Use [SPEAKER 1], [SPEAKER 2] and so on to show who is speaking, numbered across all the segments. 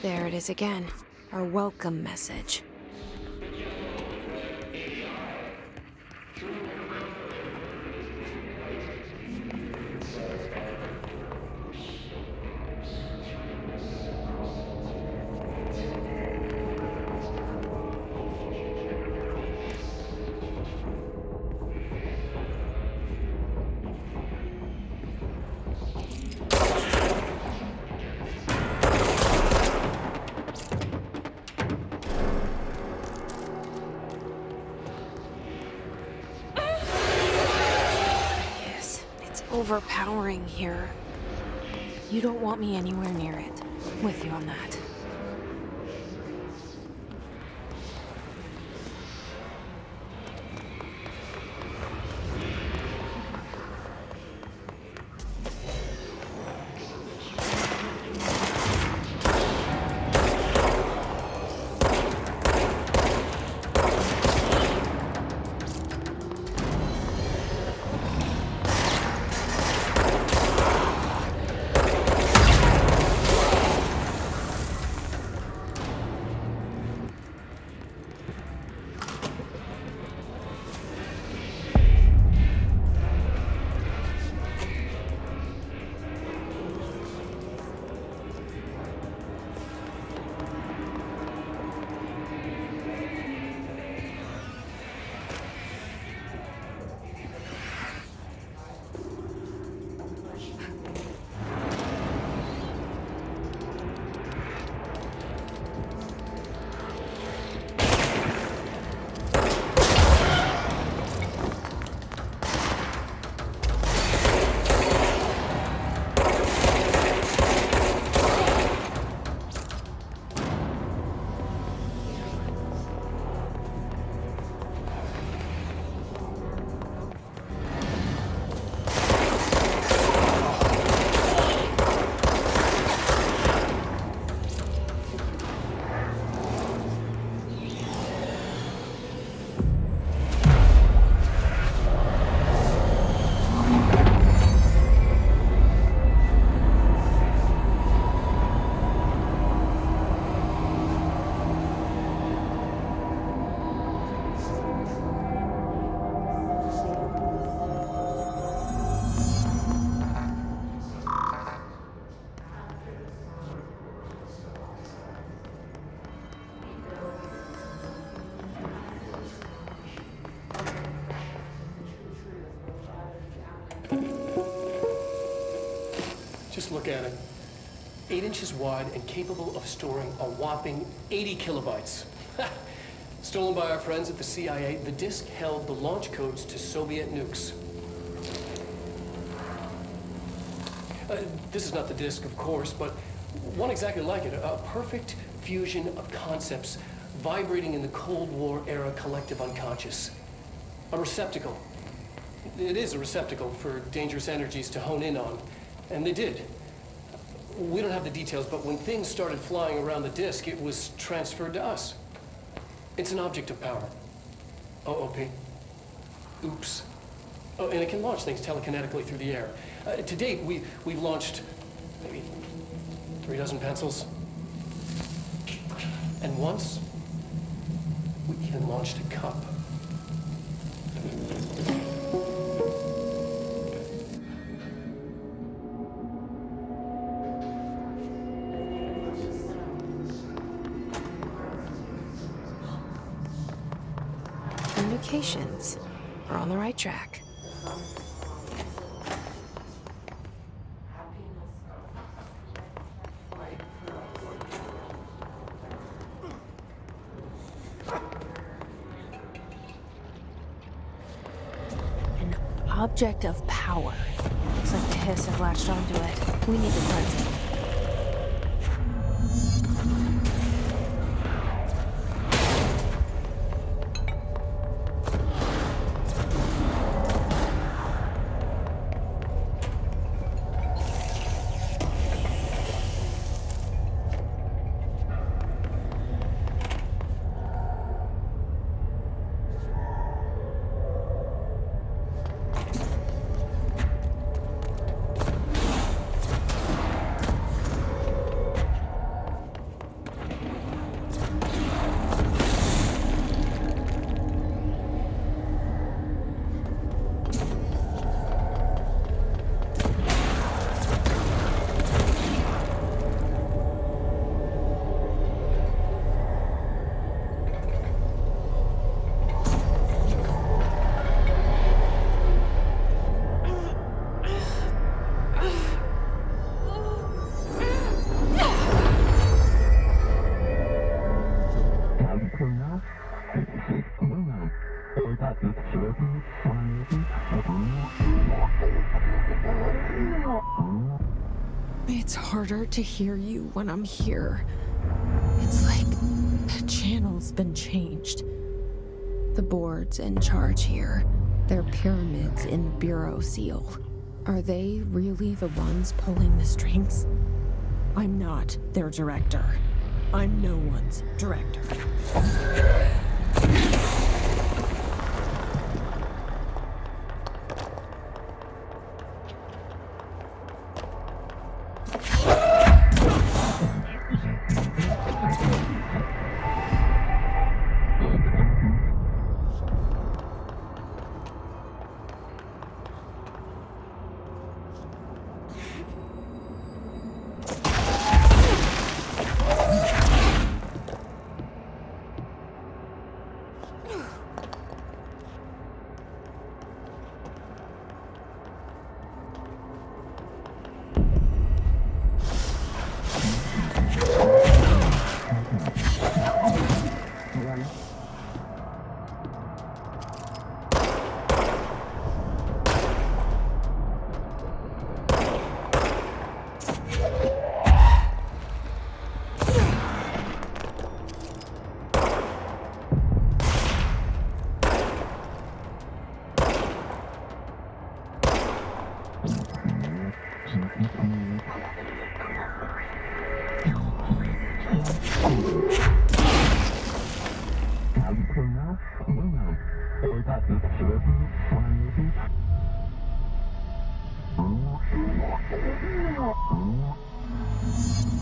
[SPEAKER 1] There it is again. Our welcome message. Overpowering here. You don't want me anywhere near it. With you on that.
[SPEAKER 2] Just look at it. 8 inches wide and capable of storing a whopping 80 kilobytes. Stolen by our friends at the CIA, the disk held the launch codes to Soviet nukes. This is not the disk, of course, but one exactly like it. A perfect fusion of concepts vibrating in the Cold War era collective unconscious. A receptacle. It is a receptacle for dangerous energies to hone in on. And they did. We don't have the details, but when things started flying around the disk, it was transferred to us. It's an object of power. OOP. Oops. Oh, and it can launch things telekinetically through the air. To date, we've launched maybe 3 dozen pencils. And once, we even launched a cup.
[SPEAKER 1] Communications. We're on the right track. An object of power. Looks like the hiss have latched onto it. We need to cleanse it. It's harder to hear you when I'm here. It's like the channel's been changed. The board's in charge here. They're pyramids in the Bureau seal. Are they really the ones pulling the strings? I'm not their director. I'm no one's director.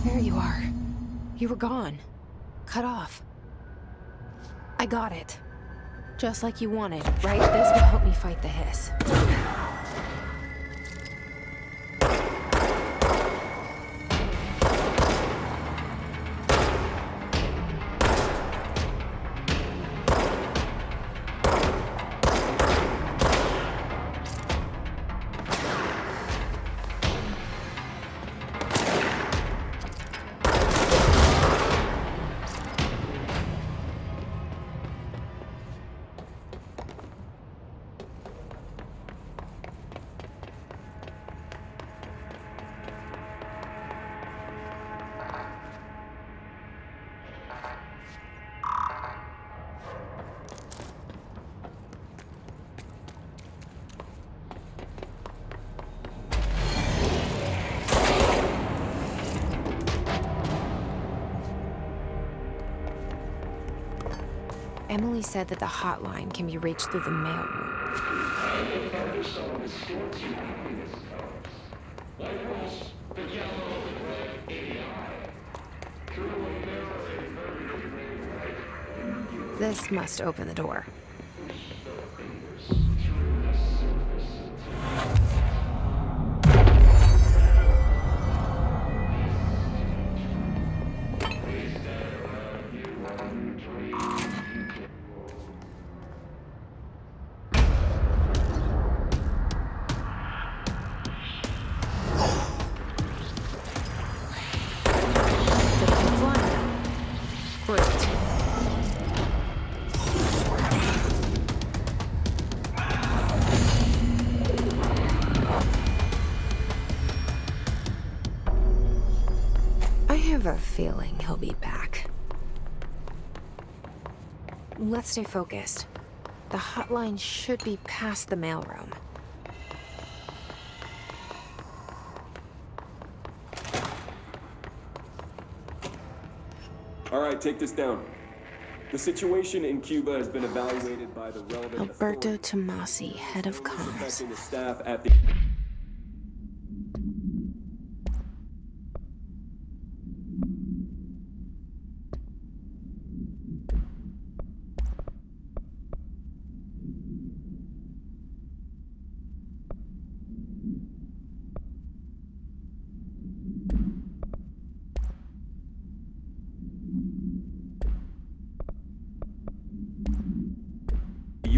[SPEAKER 1] There you are. You were gone. Cut off. I got it. Just like you wanted, right? This will help me fight the hiss. Emily said that the hotline can be reached through the mailroom. This must open the door. I have a feeling he'll be back. Let's stay focused. The hotline should be past the mailroom.
[SPEAKER 3] All right, take this down. The situation in Cuba has been evaluated by the relevant
[SPEAKER 1] Alberto Tomasi, head of comms.
[SPEAKER 3] affecting the staff at the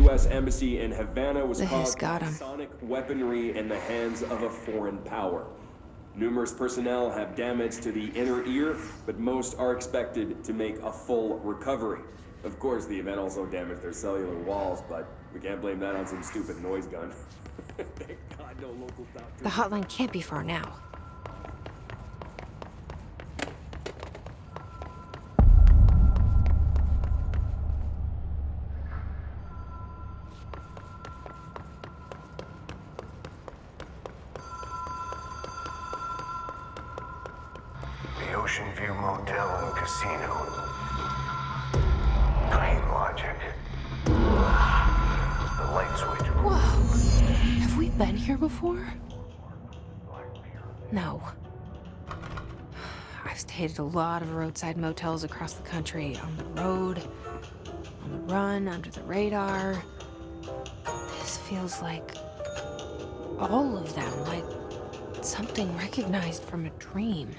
[SPEAKER 3] U.S. Embassy in Havana was
[SPEAKER 1] The hiss
[SPEAKER 3] caused
[SPEAKER 1] got
[SPEAKER 3] by
[SPEAKER 1] him.
[SPEAKER 3] sonic weaponry in the hands of a foreign power. Numerous personnel have damage to the inner ear, but most are expected to make a full recovery. Of course, the event also damaged their cellular walls, but we can't blame that on some stupid noise gun. Thank God no local doctor.
[SPEAKER 1] The hotline can't be far now.
[SPEAKER 4] The Ocean View Motel and Casino. Clean logic. The light switch.
[SPEAKER 1] Whoa! Have we been here before? No. I've stayed at a lot of roadside motels across the country, on the road, on the run, under the radar. This feels like all of them, like something recognized from a dream.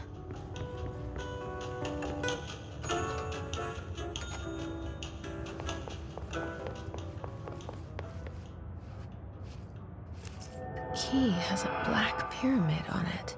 [SPEAKER 1] The key has a black pyramid on it.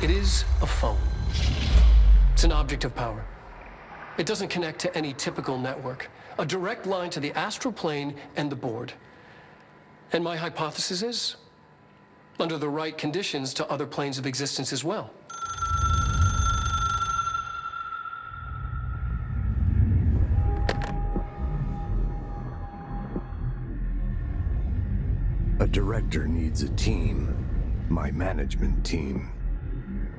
[SPEAKER 2] It is a phone. It's an object of power. It doesn't connect to any typical network. A direct line to the astral plane and the board. And my hypothesis is, under the right conditions, to other planes of existence as well.
[SPEAKER 4] A director needs a team. My management team.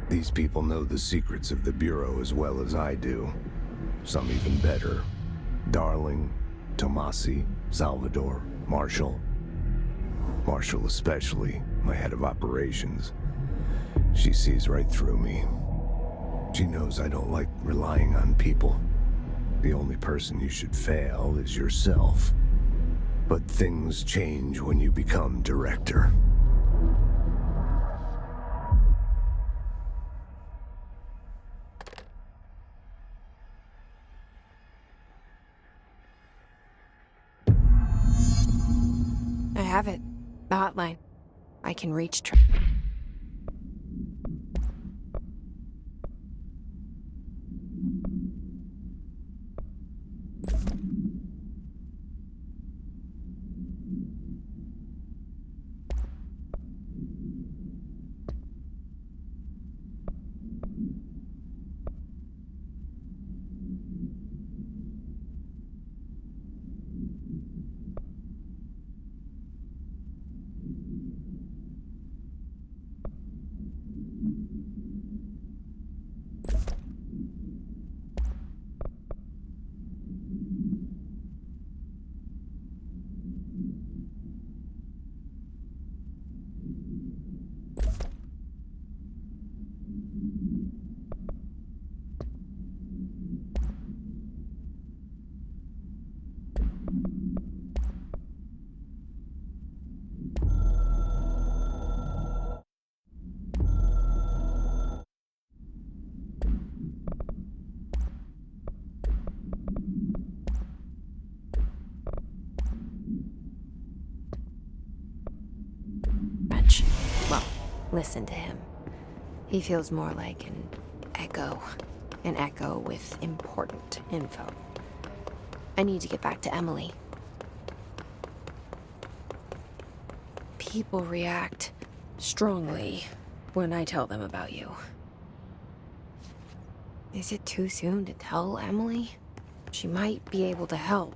[SPEAKER 4] These people know the secrets of the Bureau as well as I do. Some even better. Darling, Tomasi, Salvador, Marshall. Marshall especially, my head of operations. She sees right through me. She knows I don't like relying on people. The only person you should fail is yourself. But things change when you become director.
[SPEAKER 1] I have it. The hotline. I can reach listen to him. He feels more like an echo with important info. I need to get back to Emily. People react strongly when I tell them about you. Is it too soon to tell Emily? She might be able to help.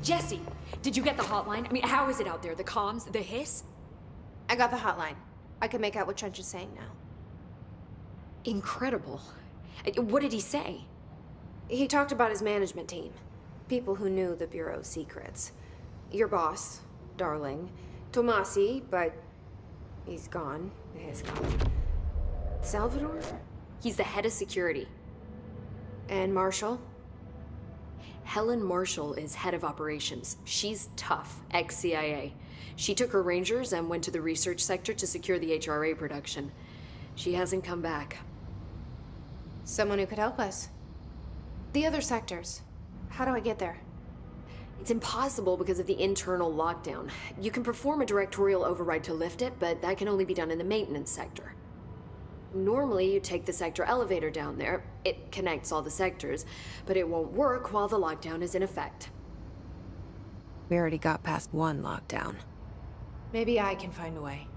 [SPEAKER 5] Jesse, did you get the hotline? I mean, how is it out there? The comms, the hiss?
[SPEAKER 1] I got the hotline. I can make out what Trench is saying now.
[SPEAKER 5] Incredible. What did he say?
[SPEAKER 1] He talked about his management team. People who knew the Bureau's secrets. Your boss, Darling. Tomasi, but he's gone. He's gone. Salvador?
[SPEAKER 5] He's the head of security.
[SPEAKER 1] And Marshall?
[SPEAKER 5] Helen Marshall is head of operations. She's tough, ex-CIA. She took her Rangers and went to the research sector to secure the HRA production. She hasn't come back.
[SPEAKER 1] Someone who could help us. The other sectors. How do I get there?
[SPEAKER 5] It's impossible because of the internal lockdown. You can perform a directorial override to lift it, but that can only be done in the maintenance sector. Normally, you take the sector elevator down there. It connects all the sectors, but it won't work while the lockdown is in effect.
[SPEAKER 1] We already got past one lockdown. Maybe I can find a way.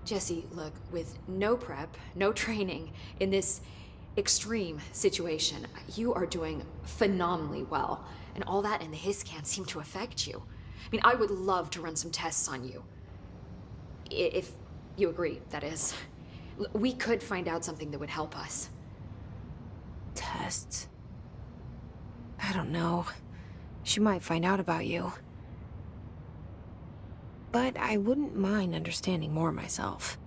[SPEAKER 5] Jesse, look, with no prep, no training, in this extreme situation, you are doing phenomenally well. And all that and the hiss can't seem to affect you. I mean, I would love to run some tests on you. If you agree, that is. We could find out something that would help us.
[SPEAKER 1] Tests? I don't know. She might find out about you. But I wouldn't mind understanding more myself.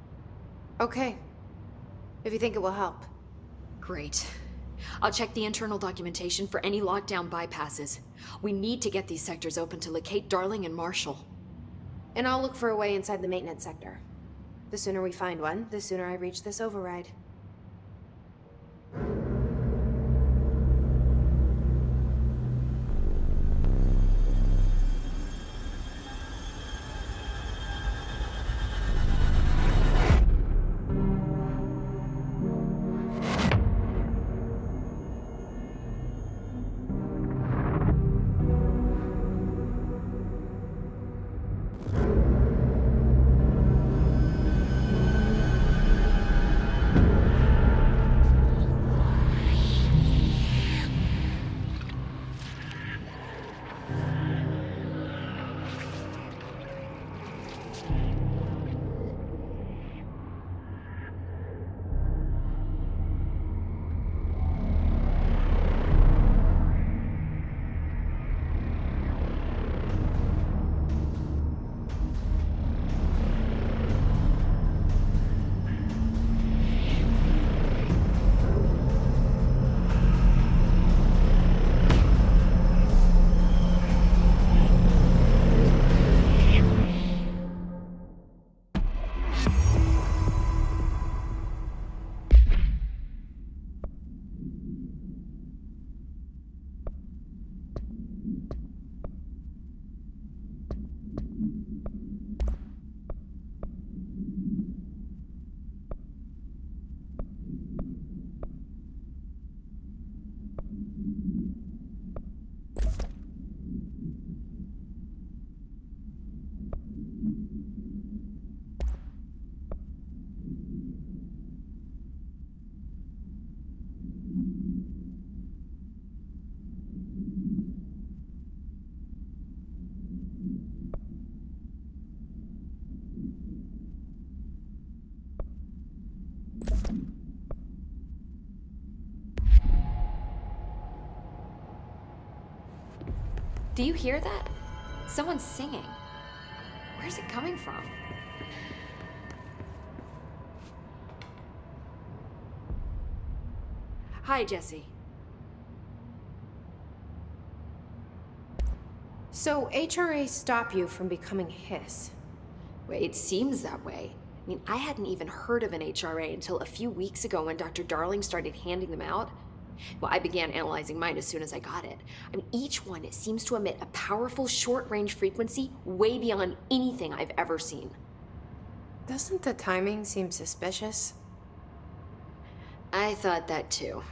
[SPEAKER 1] Okay. If you think it will help.
[SPEAKER 5] Great. I'll check the internal documentation for any lockdown bypasses. We need to get these sectors open to locate Darling and Marshall.
[SPEAKER 1] And I'll look for a way inside the maintenance sector. The sooner we find one, the sooner I reach this override.
[SPEAKER 5] Do you hear that? Someone's singing. Where's it coming from? Hi, Jesse.
[SPEAKER 6] So HRA stop you from becoming Hiss?
[SPEAKER 5] Wait, it seems that way. I mean, I hadn't even heard of an HRA until a few weeks ago when Dr. Darling started handing them out. Well, I began analyzing mine as soon as I got it. I mean, each one seems to emit a powerful short-range frequency way beyond anything I've ever seen.
[SPEAKER 6] Doesn't the timing seem suspicious?
[SPEAKER 5] I thought that too.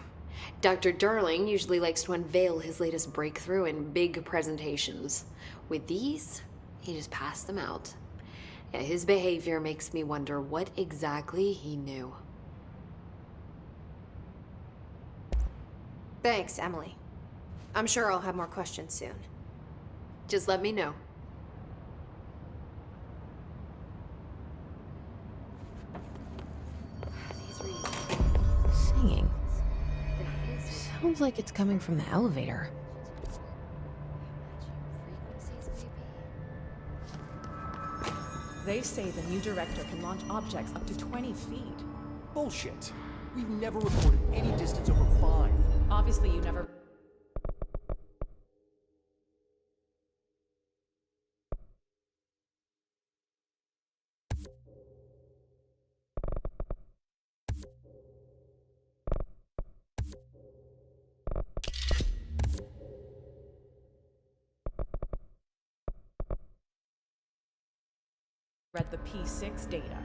[SPEAKER 5] Dr. Darling usually likes to unveil his latest breakthrough in big presentations. With these, he just passed them out. Yeah, his behavior makes me wonder what exactly he knew.
[SPEAKER 6] Thanks, Emily. I'm sure I'll have more questions soon.
[SPEAKER 5] Just let me know. These readings.
[SPEAKER 1] Singing. Sounds like it's coming from the elevator.
[SPEAKER 7] They say the new director can launch objects up to 20 feet.
[SPEAKER 8] Bullshit. We've never recorded any distance over 5.
[SPEAKER 7] Obviously, you never... read the P6 data.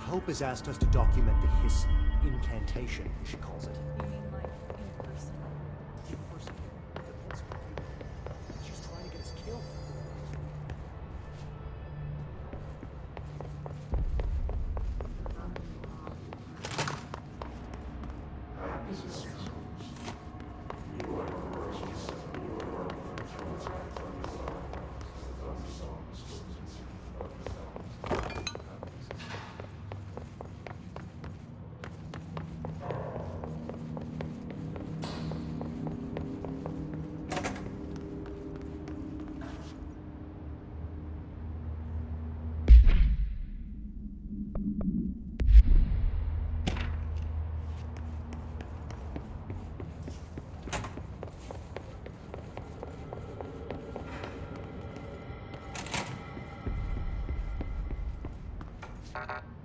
[SPEAKER 8] Hope has asked us to document the Hiss incantation, she calls it.
[SPEAKER 7] You mean like in person?
[SPEAKER 8] In person. The Hiss computer. She's trying to get us killed.
[SPEAKER 5] Bye.